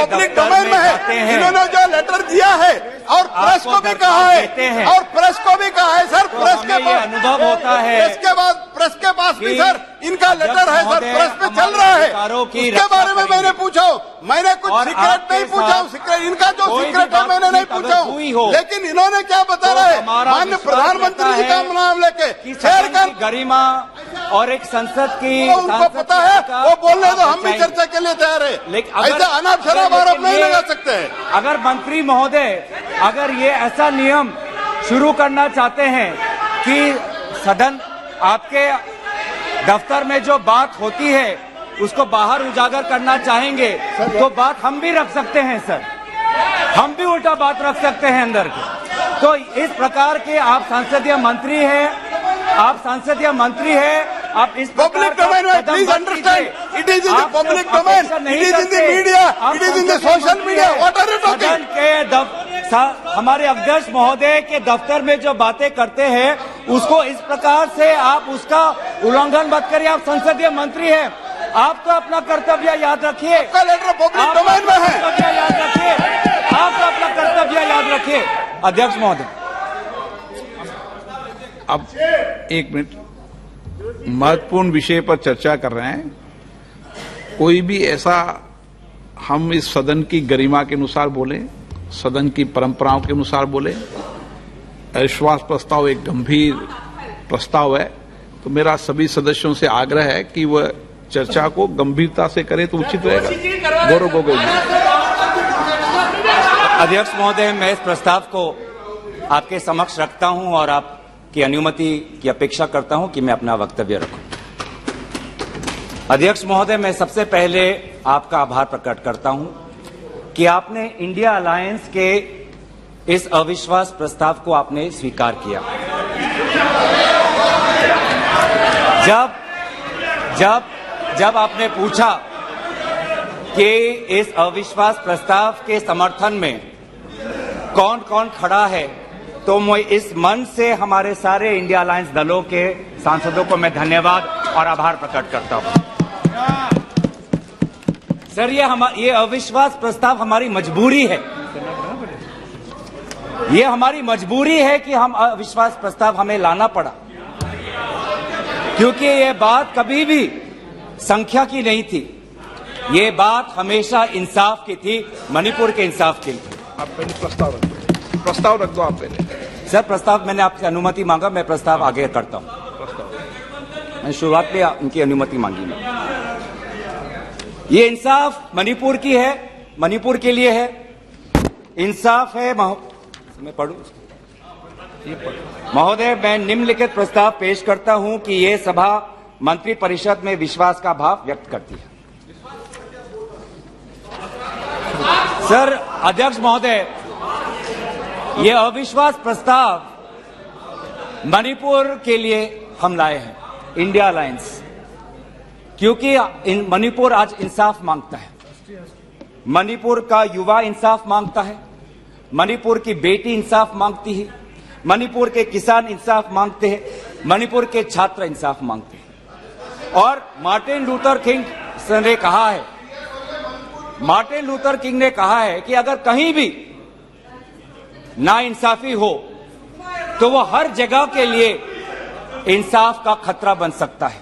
Public domain में है। इन्होंने जो लेटर दिया है और प्रेस को भी कहा है, और प्रेस को भी कहा है सर, प्रेस के पास अनुभव होता है, प्रेस के पास भी सर इनका लेटर है सर, प्रेस पे चल रहा है। उसके बारे में मैंने पूछा, मैंने कुछ सीक्रेट नहीं पूछा, सीक्रेट इनका जो सीक्रेट है मैंने नहीं पूछा, लेकिन इन्होंने क्या बता रहे हैं, माननीय प्रधानमंत्री जी का नाम लेके शेयर कर गरिमा और एक संसद की, उनको पता है, वो बोलने तो हम भी चर्चा के लिए तैयार है, लेकिन ऐसा अनाप शराब आरोप नहीं लगा सकते हैं। अगर मंत्री महोदय अगर ये ऐसा नियम शुरू करना चाहते हैं कि सदन आपके दफ्तर में जो बात होती है उसको बाहर उजागर करना चाहेंगे तो बात हम भी रख सकते हैं सर, हम भी उल्टा बात रख सकते हैं अंदर के। तो इस प्रकार के आप संसदीय मंत्री हैं, आप इस पब्लिक डोमेन में please understand, it is in the public domain, it is in the media, it is in the social media, what are you talking? हमारे अध्यक्ष महोदय के दफ्तर में जो बातें करते हैं उसको इस प्रकार से आप उसका उल्लंघन मत करिए। आप संसदीय मंत्री हैं, आप तो अपना कर्तव्य याद रखिए, आपका लेटर पब्लिक डोमेन में है, कर्तव्य याद रखिए, आप तो अपना कर्तव्य याद रखिए। अध्यक्ष महोदय अब एक मिनट, महत्वपूर्ण विषय पर चर्चा कर रहे हैं। कोई भी ऐसा हम इस सदन की गरिमा के अनुसार बोले, सदन की परंपराओं के अनुसार बोले, अविश्वास प्रस्ताव एक गंभीर प्रस्ताव है, तो मेरा सभी सदस्यों से आग्रह है कि वह चर्चा को गंभीरता से करें तो उचित रहेगा। गौरव गोगोई जी। अध्यक्ष महोदय, मैं इस प्रस्ताव को आपके समक्ष रखता हूं और आपकी अनुमति की अपेक्षा करता हूं कि मैं अपना वक्तव्य रखूं। अध्यक्ष महोदय, मैं सबसे पहले आपका आभार प्रकट करता हूं कि आपने इंडिया अलायंस के इस अविश्वास प्रस्ताव को आपने स्वीकार किया। जब आपने पूछा कि इस अविश्वास प्रस्ताव के समर्थन में कौन कौन खड़ा है, तो मैं इस मंच से हमारे सारे इंडिया अलायंस दलों के सांसदों को मैं धन्यवाद और आभार प्रकट करता हूं। सर, ये अविश्वास प्रस्ताव हमारी मजबूरी है, ये हमारी मजबूरी है कि हम अविश्वास प्रस्ताव हमें लाना पड़ा, क्योंकि ये बात कभी भी संख्या की नहीं थी, ये बात हमेशा इंसाफ की थी, मणिपुर के इंसाफ की। आप पहले प्रस्ताव रख दो आप पहले। सर, प्रस्ताव मैंने आपसे अनुमति मांगा, मैं प्रस्ताव आगे करता हूं। मैं शुरुआत में उनकी अनुमति मांगी मैं। ये इंसाफ मणिपुर की है, मणिपुर के लिए है, इंसाफ है। मैं पढ़ूं महोदय, मैं निम्नलिखित प्रस्ताव पेश करता हूं कि ये सभा मंत्री परिषद में विश्वास का भाव व्यक्त करती है। सर, अध्यक्ष महोदय, ये अविश्वास प्रस्ताव मणिपुर के लिए हम लाए हैं, इंडिया अलायंस, क्योंकि मणिपुर आज इंसाफ मांगता है, मणिपुर का युवा इंसाफ मांगता है, मणिपुर की बेटी इंसाफ मांगती है, मणिपुर के किसान इंसाफ मांगते हैं, मणिपुर के छात्र इंसाफ मांगते हैं। और मार्टिन लूथर किंग ने कहा है, मार्टिन लूथर किंग ने कहा है कि अगर कहीं भी नाइंसाफी हो तो वो हर जगह के लिए इंसाफ का खतरा बन सकता है।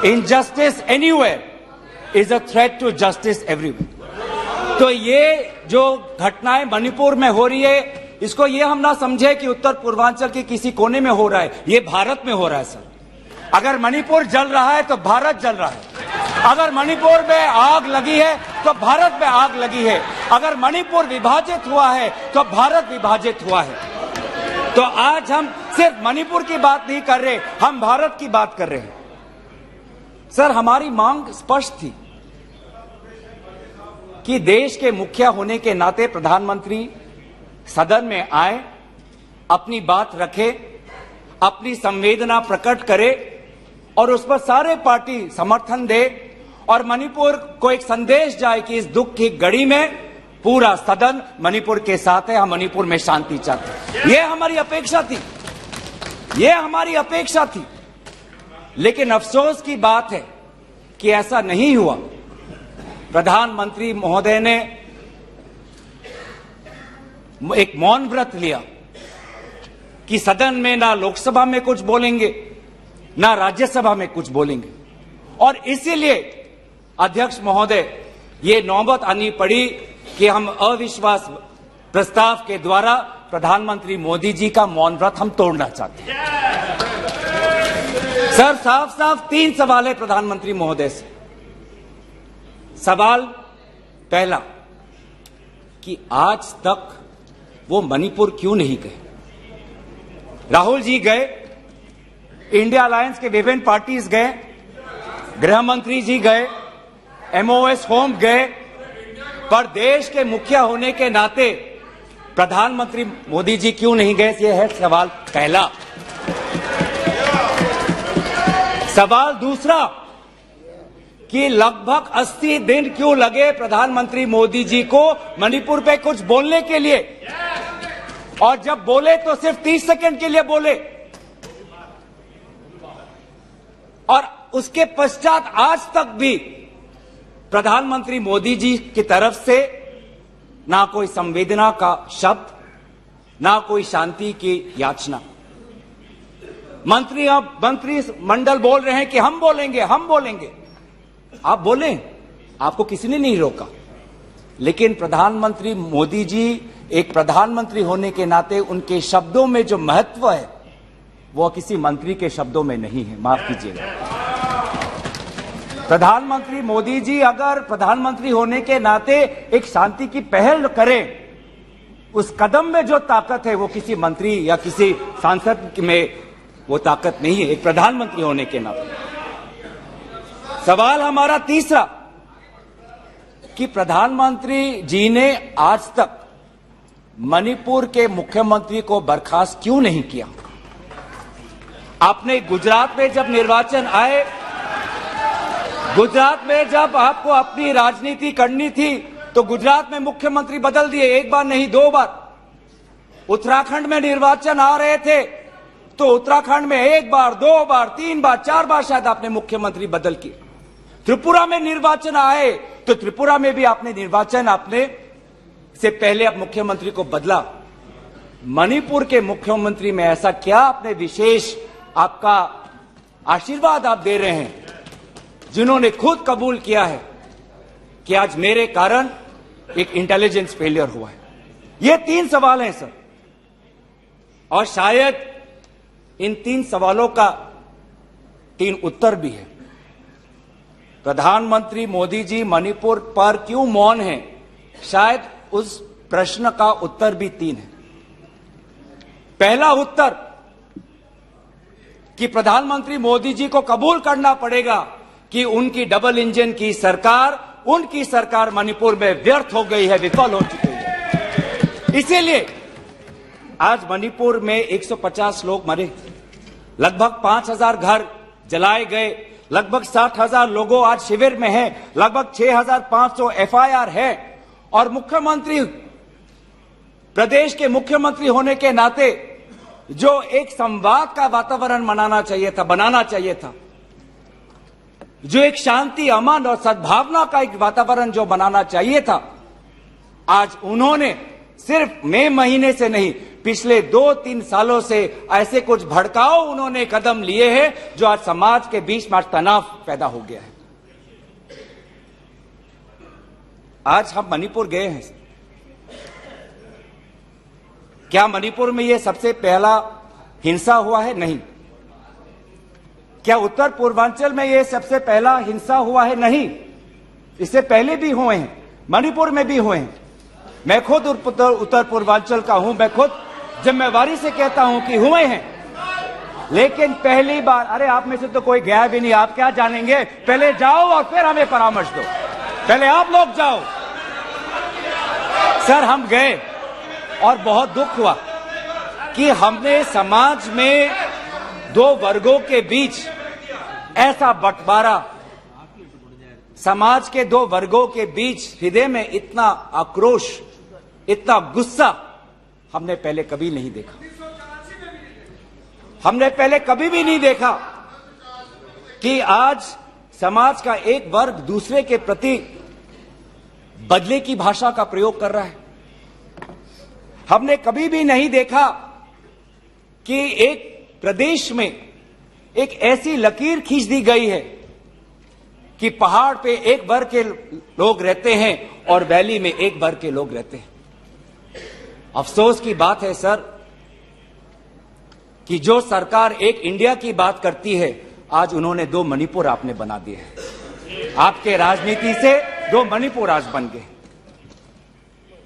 Injustice anywhere is a threat to justice everywhere. तो ये जो घटनाएं मणिपुर में हो रही है, इसको ये हम ना समझे कि उत्तर पूर्वांचल के किसी कोने में हो रहा है, ये भारत में हो रहा है सर। अगर मणिपुर जल रहा है तो भारत जल रहा है, अगर मणिपुर में आग लगी है तो भारत में आग लगी है, अगर मणिपुर विभाजित हुआ है तो भारत विभाजित हुआ है। तो आज हम सिर्फ मणिपुर की बात नहीं कर रहे, हम भारत की बात कर रहे हैं। सर, हमारी मांग स्पष्ट थी कि देश के मुखिया होने के नाते प्रधानमंत्री सदन में आए, अपनी बात रखे, अपनी संवेदना प्रकट करे और उस पर सारे पार्टी समर्थन दे और मणिपुर को एक संदेश जाए कि इस दुख की घड़ी में पूरा सदन मणिपुर के साथ है, हम मणिपुर में शांति चाहते हैं। ये हमारी अपेक्षा थी, ये हमारी अपेक्षा थी। लेकिन अफसोस की बात है कि ऐसा नहीं हुआ। प्रधानमंत्री महोदय ने एक मौन व्रत लिया कि सदन में ना लोकसभा में कुछ बोलेंगे ना राज्यसभा में कुछ बोलेंगे, और इसीलिए अध्यक्ष महोदय ये नौबत आनी पड़ी कि हम अविश्वास प्रस्ताव के द्वारा प्रधानमंत्री मोदी जी का मौन व्रत हम तोड़ना चाहते हैं। सर, साफ साफ 3 सवाल है प्रधानमंत्री महोदय से। सवाल पहला कि आज तक वो मणिपुर क्यों नहीं गए? राहुल जी गए, इंडिया अलायंस के विभिन्न पार्टीज गए, गृह मंत्री जी गए, एमओएस होम गए, पर देश के मुखिया होने के नाते प्रधानमंत्री मोदी जी क्यों नहीं गए? यह है सवाल पहला। सवाल दूसरा कि लगभग 80 दिन क्यों लगे प्रधानमंत्री मोदी जी को मणिपुर पे कुछ बोलने के लिए, और जब बोले तो सिर्फ 30 सेकंड के लिए बोले, और उसके पश्चात आज तक भी प्रधानमंत्री मोदी जी की तरफ से ना कोई संवेदना का शब्द, ना कोई शांति की याचना। मंत्री मंडल बोल रहे हैं कि हम बोलेंगे, हम बोलेंगे। आप बोलें, आपको किसी ने नहीं रोका, लेकिन प्रधानमंत्री मोदी जी एक प्रधानमंत्री होने के नाते उनके शब्दों में जो महत्व है वो किसी मंत्री के शब्दों में नहीं है। माफ कीजिएगा, प्रधानमंत्री मोदी जी अगर प्रधानमंत्री होने के नाते एक शांति की पहल करें, उस कदम में जो ताकत है वो किसी मंत्री या किसी सांसद में वो ताकत नहीं है, एक प्रधानमंत्री होने के नाते। सवाल हमारा तीसरा कि प्रधानमंत्री जी ने आज तक मणिपुर के मुख्यमंत्री को बर्खास्त क्यों नहीं किया? आपने गुजरात में जब निर्वाचन आए, गुजरात में जब आपको अपनी राजनीति करनी थी तो गुजरात में मुख्यमंत्री बदल दिए, एक बार नहीं 2 बार। उत्तराखंड में निर्वाचन आ रहे थे तो उत्तराखंड में 1 बार, 2 बार, 3 बार, 4 बार शायद आपने मुख्यमंत्री बदल किए। त्रिपुरा में निर्वाचन आए तो त्रिपुरा में भी आपने निर्वाचन आपने से पहले आप मुख्यमंत्री को बदला। मणिपुर के मुख्यमंत्री में ऐसा क्या आपने विशेष आपका आशीर्वाद आप दे रहे हैं जिन्होंने खुद कबूल किया है कि आज मेरे कारण एक इंटेलिजेंस फेलियर हुआ है? ये 3 सवाल हैं सर, और शायद इन 3 सवालों का 3 उत्तर भी है। प्रधानमंत्री मोदी जी मणिपुर पर क्यों मौन हैं? शायद उस प्रश्न का उत्तर भी 3 है। पहला उत्तर कि प्रधानमंत्री मोदी जी को कबूल करना पड़ेगा कि उनकी डबल इंजन की सरकार, उनकी सरकार मणिपुर में व्यर्थ हो गई है, विफल हो चुकी है। इसीलिए आज मणिपुर में 150 लोग मरे, लगभग 5000 घर जलाए गए, लगभग 60,000 लोगों आज शिविर में हैं, लगभग 6500 एफआईआर है, और मुख्यमंत्री, प्रदेश के मुख्यमंत्री होने के नाते जो एक संवाद का वातावरण बनाना चाहिए था, जो एक शांति, अमन और सद्भावना का एक वातावरण जो बनाना चाहिए था, आज उन्होंने सिर्फ मई महीने से नहीं, पिछले 2-3 सालों से ऐसे कुछ भड़काऊ उन्होंने कदम लिए हैं जो आज समाज के बीच में तनाव पैदा हो गया है। आज हम मणिपुर गए हैं, क्या मणिपुर में यह सबसे पहला हिंसा हुआ है? नहीं। क्या उत्तर पूर्वांचल में यह सबसे पहला हिंसा हुआ है? नहीं। इससे पहले भी हुए हैं, मणिपुर में भी हुए हैं। मैं खुद उत्तर पूर्वांचल का हूं, मैं खुद जिम्मेवारी से कहता हूं कि हुए हैं, लेकिन पहली बार, अरे आप में से तो कोई गया भी नहीं, आप क्या जानेंगे? पहले जाओ और फिर हमें परामर्श दो, पहले आप लोग जाओ। सर, हम गए और बहुत दुख हुआ कि हमने समाज में 2 वर्गों के बीच ऐसा बंटवारा, समाज के 2 वर्गों के बीच हृदय में इतना आक्रोश, इतना गुस्सा हमने पहले कभी नहीं देखा। हमने पहले कभी भी नहीं देखा कि आज समाज का एक वर्ग दूसरे के प्रति बदले की भाषा का प्रयोग कर रहा है। हमने कभी भी नहीं देखा कि एक प्रदेश में एक ऐसी लकीर खींच दी गई है कि पहाड़ पे एक वर्ग के लोग रहते हैं और वैली में एक वर्ग के लोग रहते हैं। अफसोस की बात है सर कि जो सरकार एक इंडिया की बात करती है, आज उन्होंने 2 मणिपुर आपने बना दिए हैं। आपके राजनीति से 2 मणिपुर आज बन गए।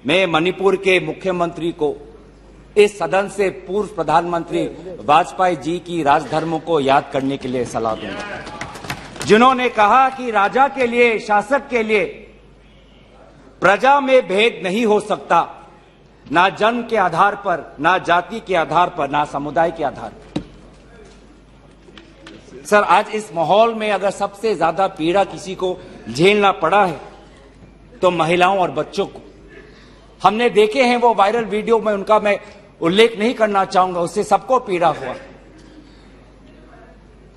मैं मणिपुर के मुख्यमंत्री को, इस सदन से पूर्व प्रधानमंत्री वाजपेयी जी की राजधर्मों को याद करने के लिए सलाह दूंगा, जिन्होंने कहा कि राजा के लिए, शासक के लिए प्रजा में भेद नहीं हो सकता, ना जन्म के आधार पर, ना जाति के आधार पर, ना समुदाय के आधार पर। सर, आज इस माहौल में अगर सबसे ज्यादा पीड़ा किसी को झेलना पड़ा है तो महिलाओं और बच्चों को। हमने देखे हैं वो वायरल वीडियो में, उनका मैं उल्लेख नहीं करना चाहूंगा, उससे सबको पीड़ा हुआ।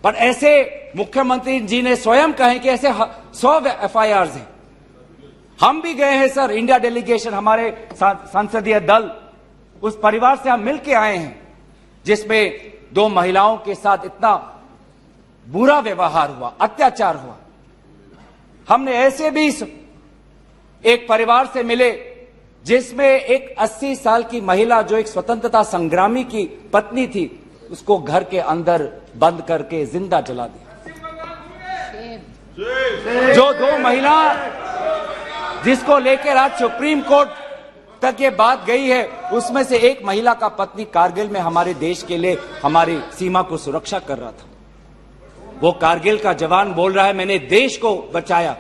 पर ऐसे मुख्यमंत्री जी ने स्वयं कहे कि ऐसे 100 FIRs हैं। हम भी गए हैं सर, इंडिया डेलीगेशन, हमारे संसदीय दल, उस परिवार से हम मिलके आए हैं जिसमें 2 महिलाओं के साथ इतना बुरा व्यवहार हुआ, अत्याचार हुआ। हमने ऐसे भी एक परिवार से मिले जिसमें एक 80 साल की महिला, जो एक स्वतंत्रता संग्रामी की पत्नी थी, उसको घर के अंदर बंद करके जिंदा जला दिया। जो 2 महिला जिसको लेकर आज सुप्रीम कोर्ट तक ये बात गई है, उसमें से एक महिला का पति कारगिल में हमारे देश के लिए हमारी सीमा को सुरक्षा कर रहा था। वो कारगिल का जवान बोल रहा है, मैंने देश को बचाया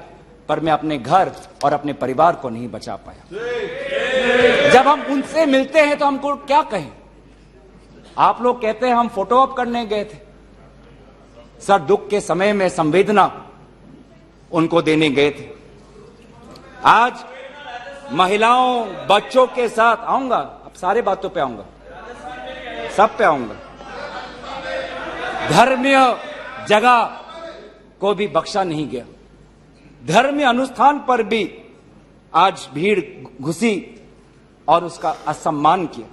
पर मैं अपने घर और अपने परिवार को नहीं बचा पाया। जब हम उनसे मिलते हैं तो हमको क्या कहें? आप लोग कहते हैं हम फोटो ऑप करने गए थे। सर, दुख के समय में संवेदना उनको देने गए थे। आज महिलाओं, बच्चों के साथ आऊंगा, अब सारे बातों पे आऊंगा, सब पे आऊंगा। धर्मीय जगह को भी बख्शा नहीं गया। धर्मीय अनुष्ठान पर भी आज भीड़ घुसी और उसका असम्मान किया।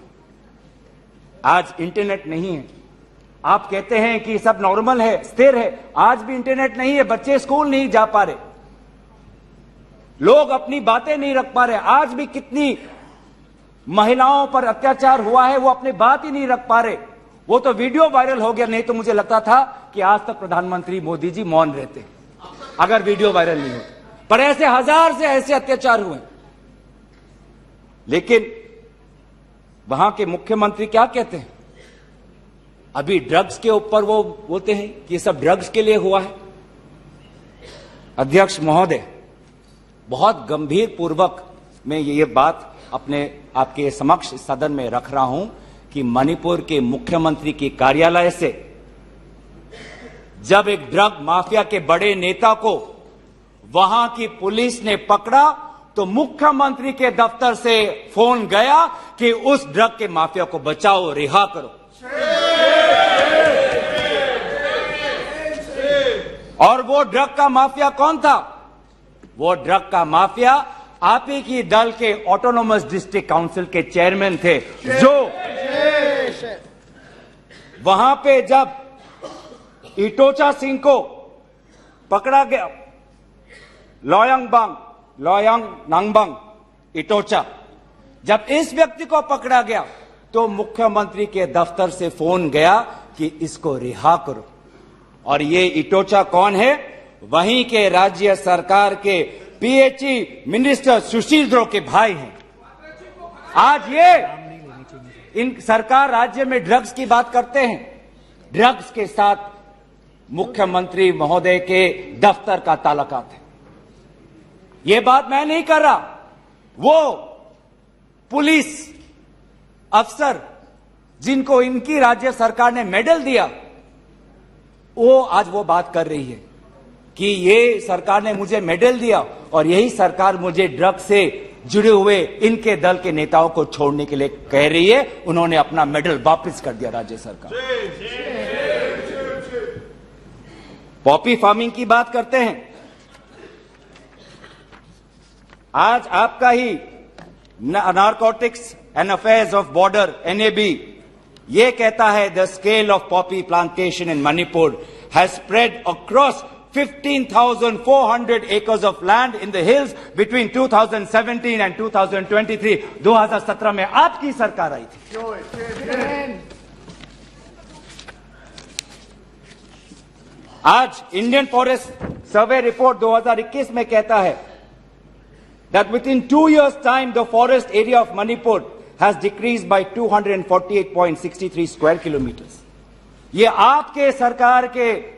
आज इंटरनेट नहीं है। आप कहते हैं कि सब नॉर्मल है, स्थिर है, आज भी इंटरनेट नहीं है, बच्चे स्कूल नहीं जा पा रहे, लोग अपनी बातें नहीं रख पा रहे। आज भी कितनी महिलाओं पर अत्याचार हुआ है, वो अपनी बात ही नहीं रख पा रहे। वो तो वीडियो वायरल हो गया, नहीं तो मुझे लगता था कि आज तक प्रधानमंत्री मोदी जी मौन रहते अगर वीडियो वायरल नहीं होता। पर ऐसे हजार से ऐसे अत्याचार हुए। लेकिन वहां के मुख्यमंत्री क्या कहते हैं? अभी ड्रग्स के ऊपर वो बोलते हैं कि ये सब ड्रग्स के लिए हुआ है। अध्यक्ष महोदय, बहुत गंभीर पूर्वक मैं ये बात आपके समक्ष सदन में रख रहा हूं कि मणिपुर के मुख्यमंत्री के कार्यालय से जब एक ड्रग माफिया के बड़े नेता को वहां की पुलिस ने पकड़ा तो मुख्यमंत्री के दफ्तर से फोन गया कि उस ड्रग के माफिया को बचाओ, रिहा करो। और वो ड्रग का माफिया कौन था? वो ड्रग का माफिया आप ही की दल के ऑटोनोमस डिस्ट्रिक्ट काउंसिल के चेयरमैन थे, जो वहां पे जब इटोचा सिंह को पकड़ा गया, लोयांग नांगबंग इटोचा, जब इस व्यक्ति को पकड़ा गया तो मुख्यमंत्री के दफ्तर से फोन गया कि इसको रिहा करो। और ये इटोचा कौन है? वहीं के राज्य सरकार के पीएचई मिनिस्टर सुशील द्रो के भाई हैं। आज ये इन सरकार राज्य में ड्रग्स की बात करते हैं, ड्रग्स के साथ मुख्यमंत्री महोदय के दफ्तर का ताल्लुकात है। ये बात मैं नहीं कर रहा, वो पुलिस अफसर जिनको इनकी राज्य सरकार ने मेडल दिया, वो आज वो बात कर रही है कि ये सरकार ने मुझे मेडल दिया और यही सरकार मुझे ड्रग्स से जुड़े हुए इनके दल के नेताओं को छोड़ने के लिए कह रही है। उन्होंने अपना मेडल वापस कर दिया राज्य सरकार। पॉपी फार्मिंग की बात करते हैं। आज आपका ही narcotics and affairs of border NAB ये कहता है the scale of poppy plantation in Manipur has spread across 15,400 acres of land in the hills between 2017 and 2023. 2017 में आपकी सरकार आई थी। आज इंडियन फॉरेस्ट सर्वे रिपोर्ट 2021 में कहता है that within 2 years time the forest area of Manipur has decreased by 248.63 square kilometers. ये आपके सरकार के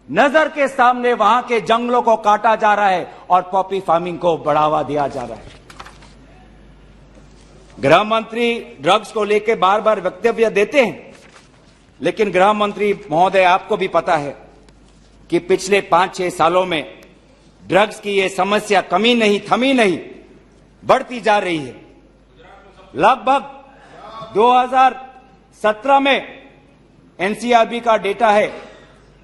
नजर के सामने वहां के जंगलों को काटा जा रहा है और पॉपी फार्मिंग को बढ़ावा दिया जा रहा है। गृह मंत्री ड्रग्स को लेकर बार बार वक्तव्य देते हैं, लेकिन गृह मंत्री महोदय आपको भी पता है कि पिछले 5-6 सालों में ड्रग्स की यह समस्या कमी नहीं, थमी नहीं, बढ़ती जा रही है। लगभग 2017 में NCRB का डेटा है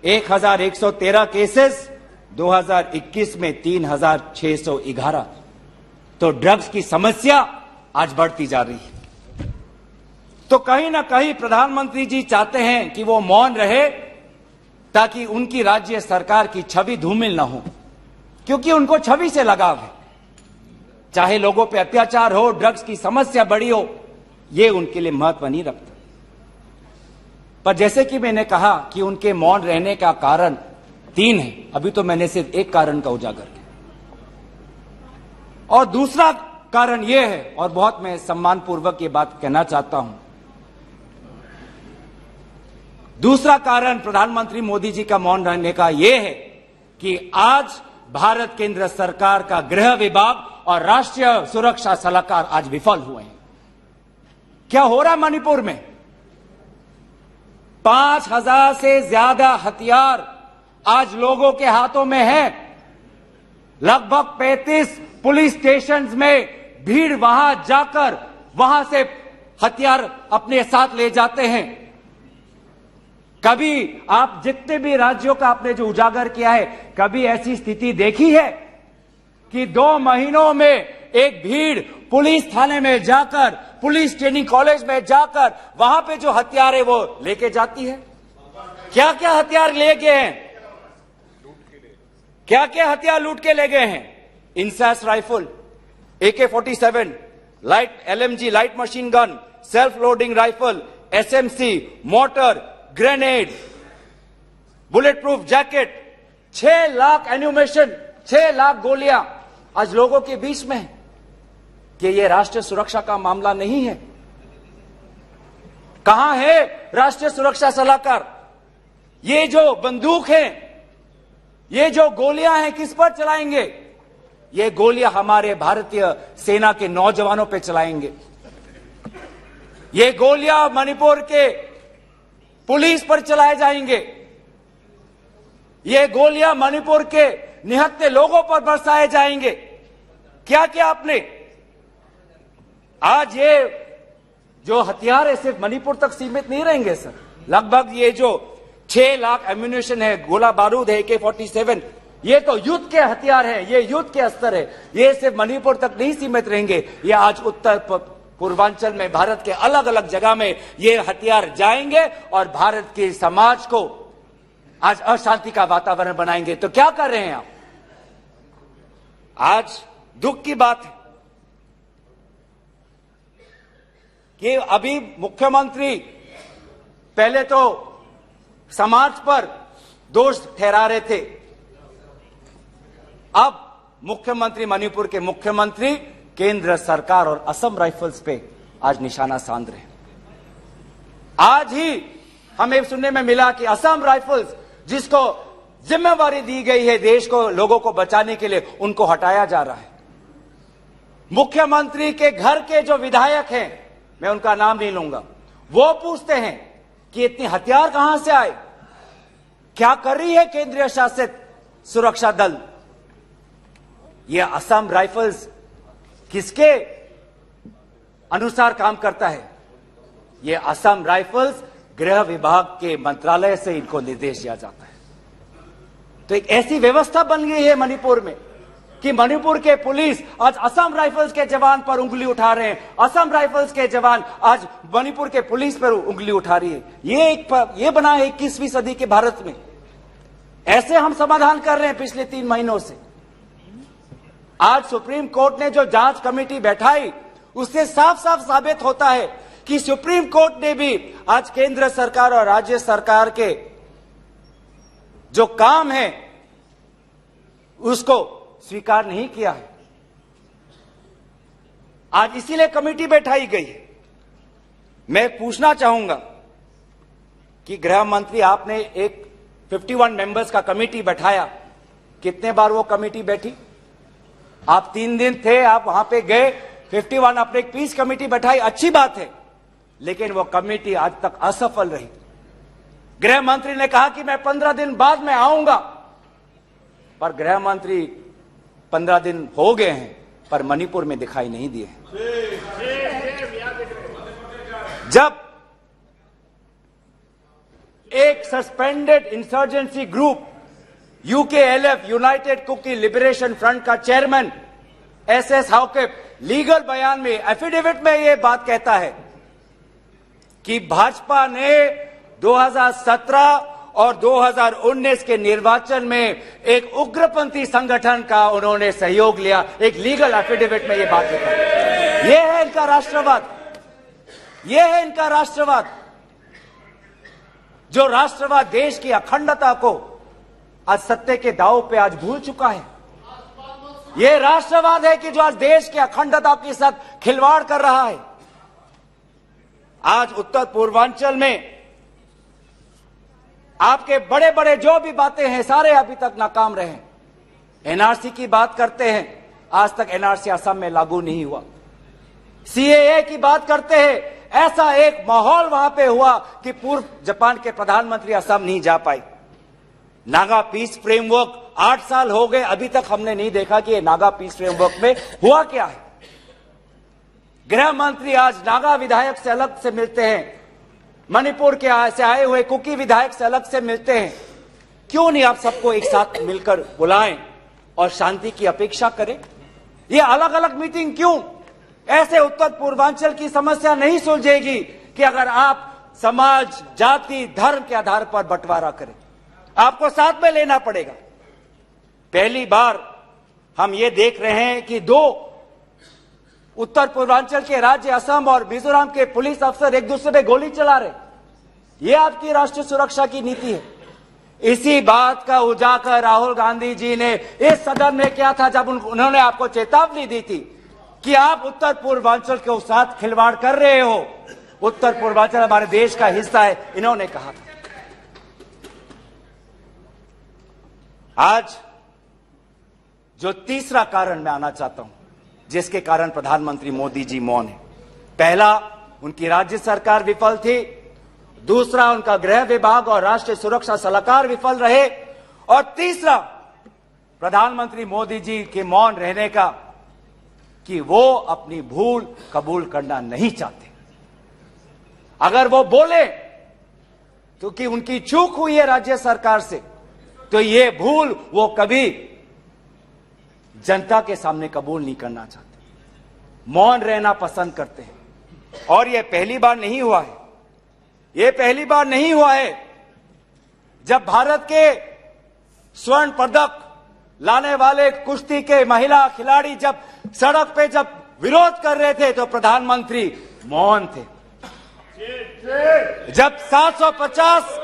1113 केसेस, 2021 में 3611। तो ड्रग्स की समस्या आज बढ़ती जा रही है। तो कहीं ना कहीं प्रधानमंत्री जी चाहते हैं कि वो मौन रहे ताकि उनकी राज्य सरकार की छवि धूमिल ना हो, क्योंकि उनको छवि से लगाव है। चाहे लोगों पे अत्याचार हो, ड्रग्स की समस्या बड़ी हो, ये उनके लिए महत्व नहीं रखता। पर जैसे कि मैंने कहा कि उनके मौन रहने का कारण 3 है, अभी तो मैंने सिर्फ एक कारण का उजागर किया। और दूसरा कारण यह है, और बहुत मैं सम्मानपूर्वक ये बात कहना चाहता हूं, दूसरा कारण प्रधानमंत्री मोदी जी का मौन रहने का यह है कि आज भारत केंद्र सरकार का गृह विभाग और राष्ट्रीय सुरक्षा सलाहकार आज विफल हुए हैं। क्या हो रहा है मणिपुर में? 5000 से ज्यादा हथियार आज लोगों के हाथों में है। लगभग 35 पुलिस स्टेशंस में भीड़ वहां जाकर वहां से हथियार अपने साथ ले जाते हैं। कभी आप जितने भी राज्यों का आपने जो उजागर किया है, कभी ऐसी स्थिति देखी है कि 2 महीनों में एक भीड़ पुलिस थाने में जाकर, पुलिस ट्रेनिंग कॉलेज में जाकर वहां पे जो हथियार है वो लेके जाती है? क्या क्या हथियार ले गए हैं? क्या क्या हथियार लूट के ले गए हैं? INSAS rifle, AK-47, light LMG light machine gun, self loading rifle, SMC, motor, grenade, bullet proof jacket, 6 lakh ammunition, 6 lakh गोलियां आज लोगों के बीच में है। कि यह राष्ट्रीय सुरक्षा का मामला नहीं है? कहां है राष्ट्रीय सुरक्षा सलाहकार? ये जो बंदूक है, ये जो गोलियां हैं, किस पर चलाएंगे? ये गोलियां हमारे भारतीय सेना के नौजवानों पे चलाएंगे। ये गोलियां मणिपुर के पुलिस पर चलाए जाएंगे। ये गोलियां मणिपुर के निहत्थे लोगों पर बरसाए जाएंगे। क्या क्या आपने आज ये जो हथियार है सिर्फ मणिपुर तक सीमित नहीं रहेंगे सर। लगभग ये जो 6 लाख एम्यूनेशन है, गोला बारूद है, AK-47, ये तो युद्ध के हथियार है, ये युद्ध के अस्त्र है। ये सिर्फ मणिपुर तक नहीं सीमित रहेंगे, ये आज उत्तर पूर्वांचल में भारत के अलग अलग जगह में ये हथियार जाएंगे और भारत के समाज को आज अशांति का वातावरण बनाएंगे। तो क्या कर रहे हैं आप? आज दुख की बात है कि अभी मुख्यमंत्री पहले तो समाज पर दोष ठहरा रहे थे, अब मुख्यमंत्री, मणिपुर के मुख्यमंत्री केंद्र सरकार और असम राइफल्स पे आज निशाना साध रहे हैं। आज ही हमें सुनने में मिला कि असम राइफल्स, जिसको जिम्मेवारी दी गई है देश को, लोगों को बचाने के लिए, उनको हटाया जा रहा है। मुख्यमंत्री के घर के जो विधायक हैं, मैं उनका नाम नहीं लूंगा, वो पूछते हैं कि इतने हथियार कहां से आए? क्या कर रही है केंद्रीय शासित सुरक्षा दल? ये असम राइफल्स किसके अनुसार काम करता है? ये असम राइफल्स गृह विभाग के मंत्रालय से इनको निर्देश दिया जाता है। तो एक ऐसी व्यवस्था बन गई है मणिपुर में कि मणिपुर के पुलिस आज असम राइफल्स के जवान पर उंगली उठा रहे हैं, असम राइफल्स के जवान आज मणिपुर के पुलिस पर उंगली उठा रही है। ये बना है 21वीं सदी के भारत में। ऐसे हम समाधान कर रहे हैं पिछले 3 महीनों से। आज सुप्रीम कोर्ट ने जो जांच कमेटी बैठाई, उससे साफ साफ साबित होता है कि सुप्रीम कोर्ट ने भी आज केंद्र सरकार और राज्य सरकार के जो काम है उसको स्वीकार नहीं किया है। आज इसीलिए कमेटी बैठाई गई है। मैं पूछना चाहूंगा कि गृह मंत्री, आपने एक 51 मेंबर्स का कमेटी बैठाया, कितने बार वो कमेटी बैठी? आप 3 दिन थे, आप वहां पे गए, 51 आपने एक पीस कमेटी बैठाई, अच्छी बात है, लेकिन वो कमेटी आज तक असफल रही। गृह मंत्री ने कहा कि मैं 15 दिन बाद में आऊंगा, पर गृह मंत्री 15 दिन हो गए हैं पर मणिपुर में दिखाई नहीं दिए। जब एक suspended insurgency group UKLF, United Kuki Liberation Front का चेयरमैन एसएस हाउकेप लीगल बयान में, एफिडेविट में यह बात कहता है कि भाजपा ने 2017 और 2019 के निर्वाचन में एक उग्रपंथी संगठन का उन्होंने सहयोग लिया। एक लीगल एफिडेविट में यह बात लिखा है। यह है इनका राष्ट्रवाद, यह है इनका राष्ट्रवाद। जो राष्ट्रवाद देश की अखंडता को आज सत्य के दांव पे आज भूल चुका है। यह राष्ट्रवाद है कि जो आज देश की अखंडता के साथ खिलवाड़ कर रहा है। आज उत्तर पूर्वांचल में आपके बड़े बड़े जो भी बातें हैं सारे अभी तक नाकाम रहे। एनआरसी की बात करते हैं, आज तक एनआरसी असम में लागू नहीं हुआ। सीएए की बात करते हैं, ऐसा एक माहौल वहां पे हुआ कि पूर्व जापान के प्रधानमंत्री असम नहीं जा पाए। नागा पीस फ्रेमवर्क 8 साल हो गए, अभी तक हमने नहीं देखा कि ये नागा पीस फ्रेमवर्क में हुआ क्या है। गृह मंत्री आज नागा विधायक से अलग से मिलते हैं, मणिपुर के से आए हुए कुकी विधायक से अलग से मिलते हैं। क्यों नहीं आप सबको एक साथ मिलकर बुलाएं और शांति की अपेक्षा करें? ये अलग अलग मीटिंग क्यों? ऐसे उत्तर पूर्वांचल की समस्या नहीं सुलझेगी कि अगर आप समाज, जाति, धर्म के आधार पर बंटवारा करें। आपको साथ में लेना पड़ेगा। पहली बार हम ये देख रहे हैं कि 2 उत्तर पूर्वांचल के राज्य असम और मिजोरम के पुलिस अफसर एक दूसरे पे गोली चला रहे। ये आपकी राष्ट्रीय सुरक्षा की नीति है। इसी बात का उजागर राहुल गांधी जी ने इस सदन में किया था जब उन्होंने आपको चेतावनी दी थी कि आप उत्तर पूर्वांचल के साथ खिलवाड़ कर रहे हो। उत्तर पूर्वांचल हमारे देश का हिस्सा है, इन्होंने कहा था। आज जो तीसरा कारण मैं आना चाहता हूं जिसके कारण प्रधानमंत्री मोदी जी मौन है। पहला, उनकी राज्य सरकार विफल थी। दूसरा, उनका गृह विभाग और राष्ट्रीय सुरक्षा सलाहकार विफल रहे। और तीसरा, प्रधानमंत्री मोदी जी के मौन रहने का कि वो अपनी भूल कबूल करना नहीं चाहते। अगर वो बोले तो कि उनकी चूक हुई है राज्य सरकार से, तो ये भूल वो कभी जनता के सामने कबूल नहीं करना चाहते। मौन रहना पसंद करते हैं। और ये पहली बार नहीं हुआ है, ये पहली बार नहीं हुआ है जब भारत के स्वर्ण पदक लाने वाले कुश्ती के महिला खिलाड़ी जब सड़क पे जब विरोध कर रहे थे तो प्रधानमंत्री मौन थे। जब 750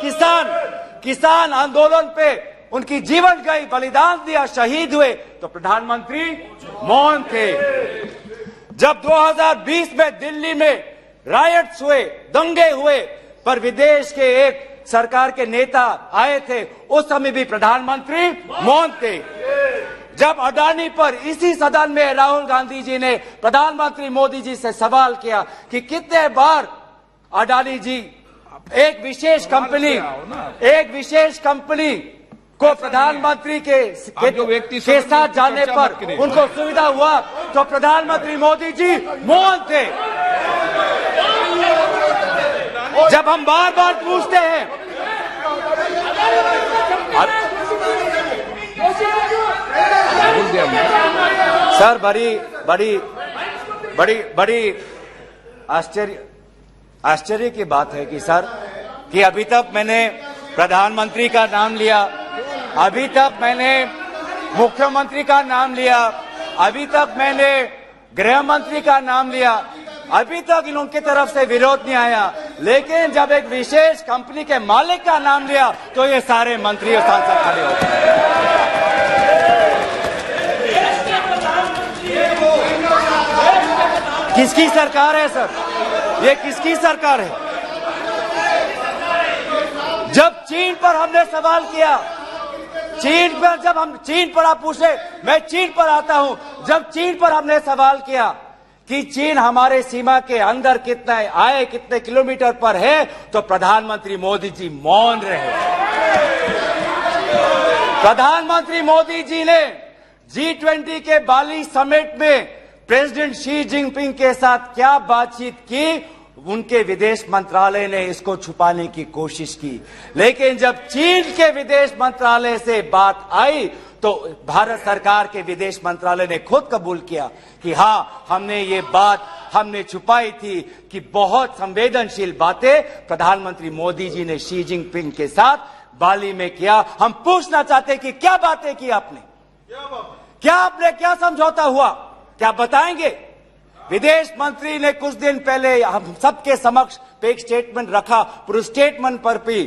किसान आंदोलन पे उनकी जीवन गई, बलिदान दिया, शहीद हुए तो प्रधानमंत्री मौन थे। जब 2020 में दिल्ली में रायट्स हुए, दंगे हुए, पर विदेश के एक सरकार के नेता आए थे, उस समय भी प्रधानमंत्री मौन थे। जब अडानी पर इसी सदन में राहुल गांधी जी ने प्रधानमंत्री मोदी जी से सवाल किया कि कितने बार अडानी जी एक विशेष कंपनी को प्रधानमंत्री के साथ जाने पर उनको सुविधा हुआ, तो प्रधानमंत्री मोदी जी मौन थे। जब हम बार बार पूछते हैं बोल दिया उनको। सर बड़ी आश्चर्य की बात है कि सर कि अभी तक मैंने प्रधानमंत्री का नाम लिया, अभी तक मैंने मुख्यमंत्री का नाम लिया, अभी तक मैंने गृह मंत्री का नाम लिया, अभी तक इनकी तरफ से विरोध नहीं आया, लेकिन जब एक विशेष कंपनी के मालिक का नाम लिया तो ये सारे मंत्री और सांसद खड़े हो गए। किसकी सरकार है सर? ये किसकी सरकार है? जब चीन पर हमने सवाल किया, चीन पर आप पूछे, मैं चीन पर आता हूं, जब चीन पर हमने सवाल किया कि चीन हमारे सीमा के अंदर कितने किलोमीटर पर है, तो प्रधानमंत्री मोदी जी मौन रहे। प्रधानमंत्री मोदी जी ने G20 के बाली समिट में प्रेसिडेंट शी जिनपिंग के साथ क्या बातचीत की, उनके विदेश मंत्रालय ने इसको छुपाने की कोशिश की, लेकिन जब चीन के विदेश मंत्रालय से बात आई तो भारत सरकार के विदेश मंत्रालय ने खुद कबूल किया कि हां, हमने ये बात छुपाई थी कि बहुत संवेदनशील बातें प्रधानमंत्री मोदी जी ने शी जिनपिंग के साथ बाली में किया। हम पूछना चाहते कि क्या बातें की आपने, क्या समझौता हुआ, क्या बताएंगे? विदेश मंत्री ने कुछ दिन पहले हम सबके समक्ष एक स्टेटमेंट रखा, पर उस स्टेटमेंट पर भी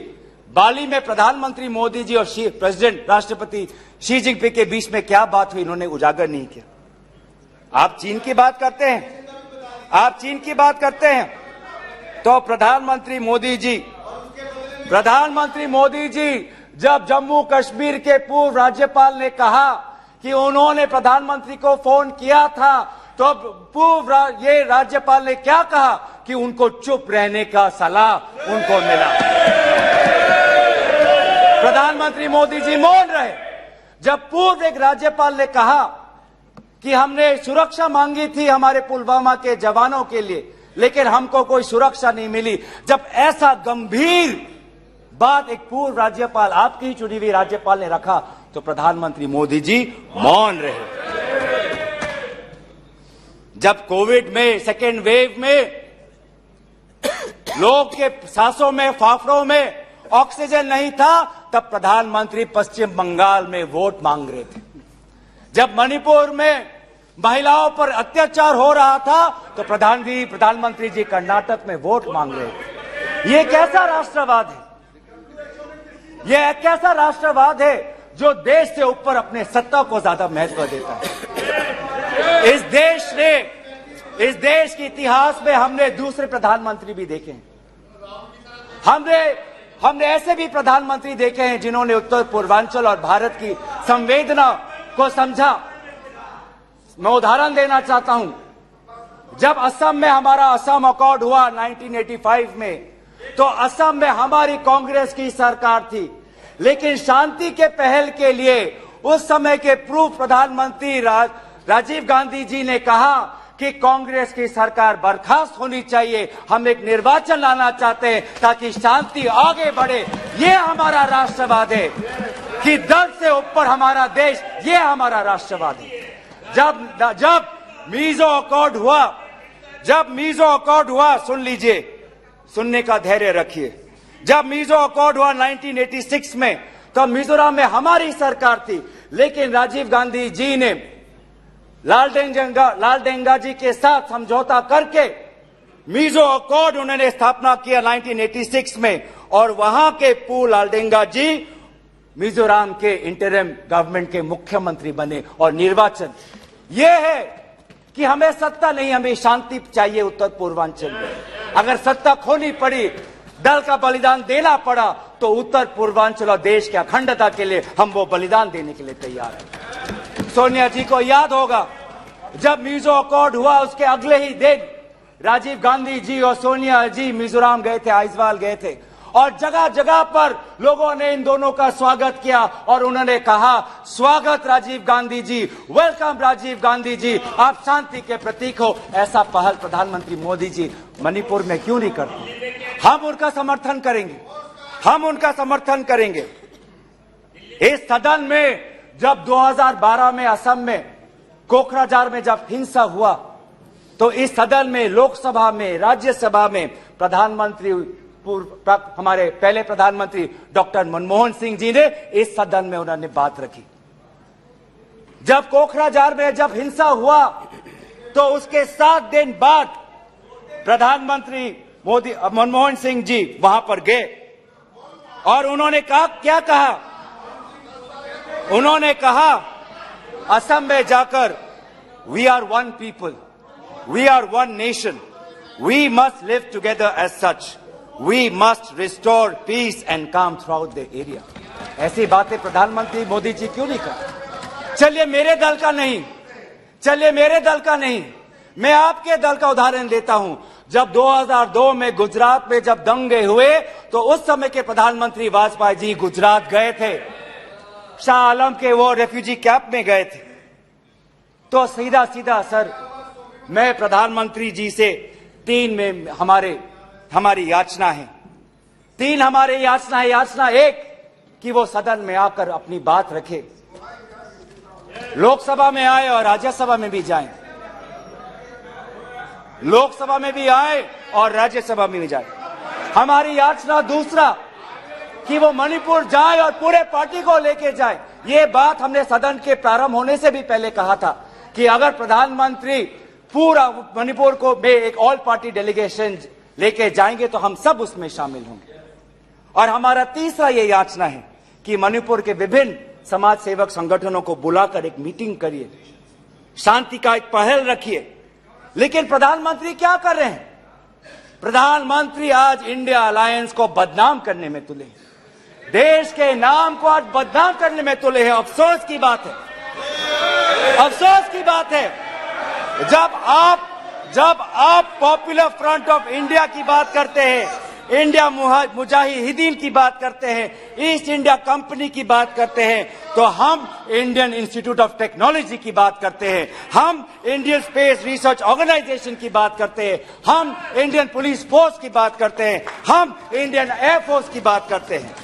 बाली में प्रधानमंत्री मोदी जी और प्रेसिडेंट राष्ट्रपति शी जिनपिंग के बीच में क्या बात हुई, इन्होंने उजागर नहीं किया। आप चीन की बात करते हैं, तो प्रधानमंत्री मोदी जी जब जम्मू कश्मीर के पूर्व राज्यपाल ने कहा कि उन्होंने प्रधानमंत्री को फोन किया था, तो पूर्व ये राज्यपाल ने क्या कहा कि उनको चुप रहने का सलाह उनको मिला। प्रधानमंत्री मोदी जी मौन रहे। जब पूर्व एक राज्यपाल ने कहा कि हमने सुरक्षा मांगी थी हमारे पुलवामा के जवानों के लिए, लेकिन हमको कोई सुरक्षा नहीं मिली, जब ऐसा गंभीर बात एक पूर्व राज्यपाल, आपकी ही चुनी हुई राज्यपाल ने रखा, तो प्रधानमंत्री मोदी जी मौन रहे। जब कोविड में सेकेंड वेव में लोग के सांसों में, फाफड़ों में ऑक्सीजन नहीं था, तब प्रधानमंत्री पश्चिम बंगाल में वोट मांग रहे थे। जब मणिपुर में महिलाओं पर अत्याचार हो रहा था, तो प्रधानमंत्री जी कर्नाटक में वोट मांग रहे थे। ये कैसा राष्ट्रवाद है? यह कैसा राष्ट्रवाद है जो देश से ऊपर अपने सत्ता को ज्यादा महत्व देता है? इस देश के इतिहास में हमने दूसरे प्रधानमंत्री भी देखे हैं। हमने ऐसे भी प्रधानमंत्री देखे हैं जिन्होंने उत्तर पूर्वांचल और भारत की संवेदना को समझा। मैं उदाहरण देना चाहता हूं, जब असम में हमारा असम अकॉर्ड हुआ 1985 में, तो असम में हमारी कांग्रेस की सरकार थी, लेकिन शांति के पहल के लिए उस समय के पूर्व प्रधानमंत्री राजीव गांधी जी ने कहा कि कांग्रेस की सरकार बर्खास्त होनी चाहिए, हम एक निर्वाचन लाना चाहते हैं ताकि शांति आगे बढ़े। ये हमारा राष्ट्रवाद है कि दल से ऊपर हमारा देश, ये हमारा राष्ट्रवाद है। जब मीजो अकॉर्ड हुआ, सुन लीजिए, सुनने का धैर्य रखिए। जब मीजो अकॉर्ड हुआ 1986 में, तो मिजोरम में हमारी सरकार थी, लेकिन राजीव गांधी जी ने लालडेंगा जी के साथ समझौता करके मीजो अकॉर्ड उन्होंने स्थापना किया 1986 में, और वहां के पूर्व लालडेंगा जी मिजोरम के इंटरिम गवर्नमेंट के मुख्यमंत्री बने। और निर्वाचन ये है कि हमें सत्ता नहीं, हमें शांति चाहिए उत्तर पूर्वांचल में। अगर सत्ता खोनी पड़ी, दल का बलिदान देना पड़ा, तो उत्तर पूर्वांचल और देश की अखंडता के लिए हम वो बलिदान देने के लिए तैयार हैं। सोनिया जी को याद होगा, जब मीजो अकॉर्ड हुआ उसके अगले ही दिन राजीव गांधी जी और सोनिया जी मिजोरम गए थे, आइजवाल गए थे, और जगह जगह पर लोगों ने इन दोनों का स्वागत किया और उन्होंने कहा, स्वागत राजीव गांधी जी, वेलकम राजीव गांधी जी, आप शांति के प्रतीक हो। ऐसा पहल प्रधानमंत्री मोदी जी मणिपुर में क्यों नहीं करते? हम उनका समर्थन करेंगे। इस सदन में जब 2012 में असम में कोकराझार में जब हिंसा हुआ तो इस सदन में, लोकसभा में, राज्यसभा में प्रधानमंत्री, हमारे पहले प्रधानमंत्री डॉक्टर मनमोहन सिंह जी ने इस सदन में उन्होंने बात रखी। जब कोकराझार में जब हिंसा हुआ तो उसके 7 दिन बाद प्रधानमंत्री मनमोहन सिंह जी वहां पर गए और उन्होंने कहा, क्या कहा? उन्होंने कहा असम में जाकर, we are one people, we are one nation, we must live together as such, we must restore peace and calm throughout the area. ऐसी बातें प्रधानमंत्री मोदी जी क्यों नहीं कर? चलिए मेरे दल का नहीं, चलिए मेरे दल का नहीं, मैं आपके दल का उदाहरण देता हूं। जब 2002 में गुजरात में जब दंगे हुए तो उस समय के प्रधानमंत्री वाजपेयी जी गुजरात गए थे, शाह आलम के वो रेफ्यूजी कैंप में गए थे। तो सीधा सीधा सर, मैं प्रधानमंत्री जी से 3 में हमारी याचना है, 3 हमारे याचना है। याचना 1 कि वो सदन में आकर अपनी बात रखे, लोकसभा में आए और राज्यसभा में भी जाएं, लोकसभा में भी आए और राज्यसभा में भी जाए। हमारी याचना दूसरा कि वो मणिपुर जाए और पूरे पार्टी को लेके जाए। ये बात हमने सदन के प्रारंभ होने से भी पहले कहा था कि अगर प्रधानमंत्री पूरा मणिपुर को में एक ऑल पार्टी डेलीगेशन लेके जाएंगे तो हम सब उसमें शामिल होंगे। और हमारा तीसरा ये याचना है कि मणिपुर के विभिन्न समाज सेवक संगठनों को बुलाकर एक मीटिंग करिए, शांति का एक पहल रखिए। लेकिन प्रधानमंत्री क्या कर रहे हैं? प्रधानमंत्री आज इंडिया अलायंस को बदनाम करने में तुले हैं, देश के नाम को आज बदनाम करने में तुले हैं। अफसोस की बात है, अफसोस की बात है, जब आप पॉपुलर फ्रंट ऑफ इंडिया की बात करते हैं, इंडिया मुजाहिदीन की बात करते हैं, ईस्ट इंडिया कंपनी की बात करते हैं, तो हम इंडियन इंस्टीट्यूट ऑफ टेक्नोलॉजी की बात करते हैं, हम इंडियन स्पेस रिसर्च ऑर्गेनाइजेशन की बात करते हैं, हम इंडियन पुलिस फोर्स की बात करते हैं, हम इंडियन एयरफोर्स की बात करते हैं।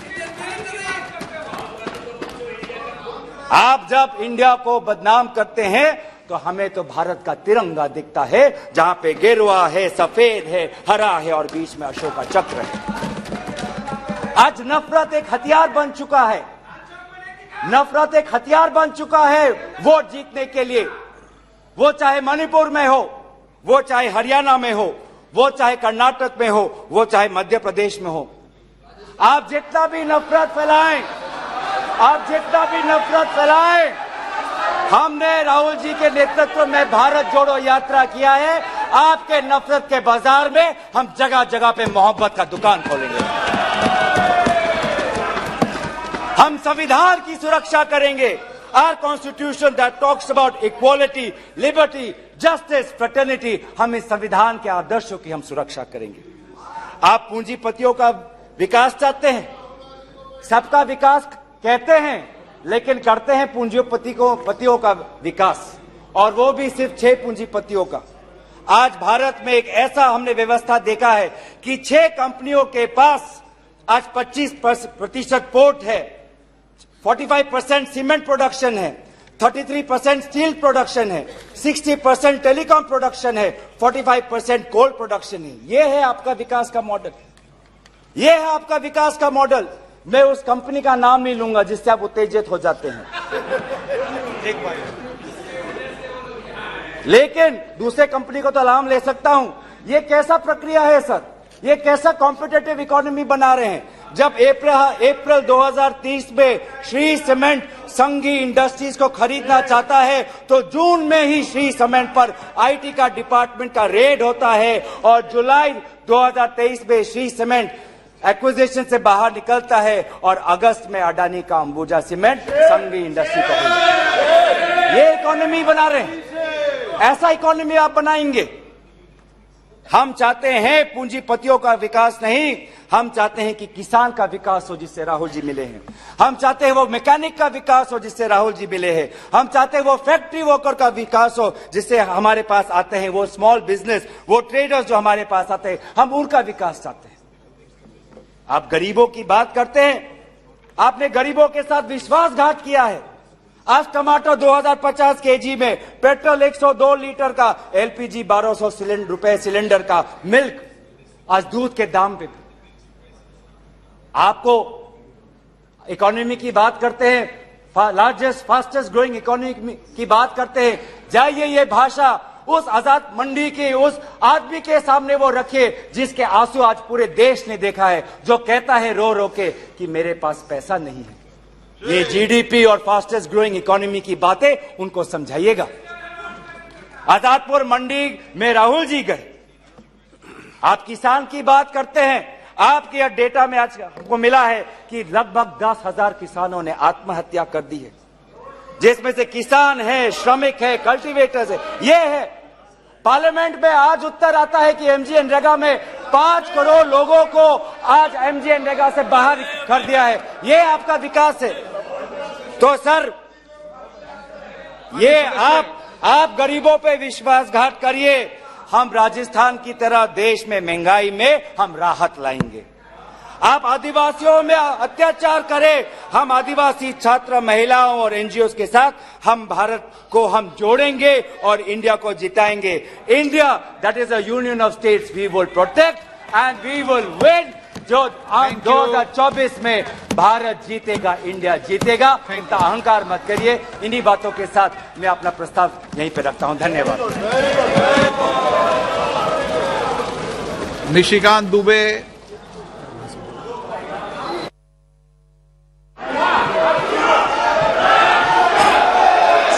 आप जब इंडिया को बदनाम करते हैं तो हमें तो भारत का तिरंगा दिखता है, जहां पे गेरुआ है, सफेद है, हरा है और बीच में अशोक का चक्र है। आज नफरत एक हथियार बन चुका है, नफरत एक हथियार बन चुका है वोट जीतने के लिए। वो चाहे मणिपुर में हो, वो चाहे हरियाणा में हो, वो चाहे कर्नाटक में हो, वो चाहे मध्य प्रदेश में हो। आप जितना भी नफरत फैलाएं, आप जितना भी नफरत फैलाएं, हमने राहुल जी के नेतृत्व में भारत जोड़ो यात्रा किया है। आपके नफरत के बाजार में हम जगह जगह पे मोहब्बत का दुकान खोलेंगे। हम संविधान की सुरक्षा करेंगे। Our constitution that talks about equality, liberty, justice, fraternity, हम इस संविधान के आदर्शों की हम सुरक्षा करेंगे। आप पूंजीपतियों का विकास चाहते हैं, सबका विकास कहते हैं, लेकिन करते हैं पूंजीपतियों का विकास, और वो भी सिर्फ 6 पूंजीपतियों का। आज भारत में एक ऐसा हमने व्यवस्था देखा है कि 6 कंपनियों के पास आज 25% पोर्ट है, 45% सीमेंट प्रोडक्शन है, 33% स्टील प्रोडक्शन है, 60% टेलीकॉम प्रोडक्शन है, 45% कोल प्रोडक्शन है। ये है आपका विकास का मॉडल, ये है आपका विकास का मॉडल। मैं उस कंपनी का नाम नहीं लूंगा जिससे आप उत्तेजित हो जाते हैं, लेकिन दूसरे कंपनी को तो नाम ले सकता हूं। ये कैसा प्रक्रिया है सर? ये कैसा कॉम्पिटेटिव इकोनॉमी बना रहे हैं? जब अप्रैल 2030 में श्री सीमेंट संघी इंडस्ट्रीज को खरीदना चाहता है तो जून में ही श्री सीमेंट पर आईटी का डिपार्टमेंट का रेड होता है, और जुलाई 2023 में श्री सीमेंट एक्विजिशन से बाहर निकलता है, और अगस्त में अडानी का अंबुजा सीमेंट संघी इंडस्ट्री को ये इकोनॉमी बना रहे हैं। ऐसा इकोनॉमी आप बनाएंगे? हम चाहते हैं पूंजीपतियों का विकास नहीं, हम चाहते हैं कि किसान का विकास हो जिससे राहुल जी मिले हैं। हम चाहते हैं वो मैकेनिक का विकास हो जिससे राहुल जी मिले हैं। हम चाहते हैं वो फैक्ट्री वर्कर का विकास हो जिससे हमारे पास आते हैं, वो स्मॉल बिजनेस, वो ट्रेडर्स जो हमारे पास आते हैं, हम उनका विकास चाहते हैं। आप गरीबों की बात करते हैं, आपने गरीबों के साथ विश्वासघात किया है। आज टमाटर 2050 केजी में, पेट्रोल 102 लीटर का, एलपीजी 1200 रुपए सिलेंडर का, मिल्क आज दूध के दाम पे। आपको इकोनॉमी की बात करते हैं, लार्जेस्ट फास्टेस्ट ग्रोइंग इकोनॉमी की बात करते हैं, जाइए ये भाषा उस आजाद मंडी के उस आदमी के सामने वो रखिए जिसके आंसू आज पूरे देश ने देखा है, जो कहता है रो रो के कि मेरे पास पैसा नहीं है। ये जीडीपी और फास्टेस्ट ग्रोइंग इकोनॉमी की बातें उनको समझाइएगा। आजादपुर मंडी में राहुल जी गए, आप किसान की बात करते हैं, आपके यह डेटा में आज हमको मिला है कि लगभग 10,000 किसानों ने आत्महत्या कर दी है, जिसमें से किसान है, श्रमिक है, कल्टीवेटर्स है। ये है पार्लियामेंट में आज उत्तर आता है कि एमजीएनरेगा में 5 करोड़ लोगों को आज एमजीएनरेगा से बाहर कर दिया है। ये आपका विकास है। तो सर, ये आप गरीबों पे विश्वासघात करिए, हम राजस्थान की तरह देश में महंगाई में हम राहत लाएंगे। आप आदिवासियों में अत्याचार करें, हम आदिवासी छात्र, महिलाओं और एनजीओ के साथ हम भारत को हम जोड़ेंगे और इंडिया को जिताएंगे। India that is a union of states we will protect and we will win. जो 2024 में भारत जीतेगा, इंडिया जीतेगा। इतना अहंकार मत करिए। इन्हीं बातों के साथ मैं अपना प्रस्ताव यहीं पे रखता हूं। धन्यवाद। निशिकांत दुबे।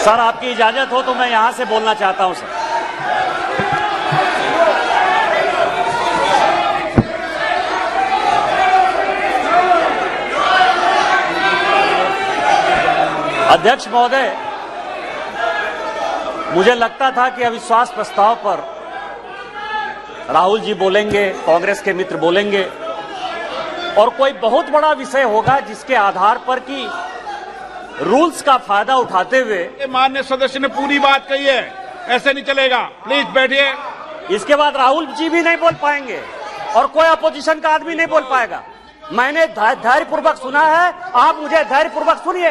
सर, आपकी इजाजत हो तो मैं यहां से बोलना चाहता हूं सर। अध्यक्ष महोदय, मुझे लगता था कि अविश्वास प्रस्ताव पर राहुल जी बोलेंगे, कांग्रेस के मित्र बोलेंगे और कोई बहुत बड़ा विषय होगा जिसके आधार पर कि रूल्स का फायदा उठाते हुए। माननीय सदस्य ने पूरी बात कही है, ऐसे नहीं चलेगा। प्लीज बैठिए। इसके बाद राहुल जी भी नहीं बोल पाएंगे और कोई अपोजिशन का आदमी नहीं बोल पाएगा। मैंने धैर्यपूर्वक सुना है, आप मुझे धैर्यपूर्वक सुनिए।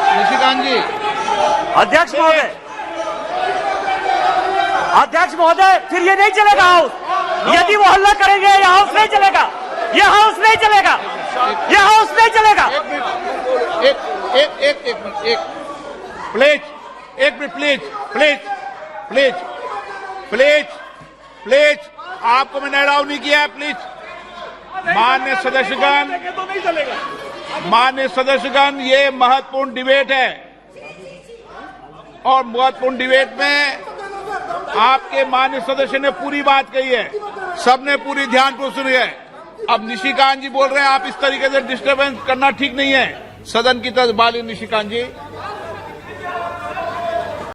निशिकांत जी। अध्यक्ष महोदय, फिर ये नहीं चलेगा हाउस। यदि वो हल्ला करेंगे, ये हाउस नहीं चलेगा, ये हाउस नहीं चलेगा, ये हाउस नहीं चलेगा। प्लीज आपको मैंने अलाउ नहीं किया है। प्लीज माननीय सदस्यगण, ये महत्वपूर्ण डिबेट है और महत्वपूर्ण डिबेट में आपके माननीय सदस्य ने पूरी बात कही है, सबने पूरी ध्यानपूर्वक सुनी है। अब निशिकांत जी बोल रहे हैं, आप इस तरीके से डिस्टर्बेंस करना ठीक नहीं है। सदन की तरफ बाली निशिकांत जी।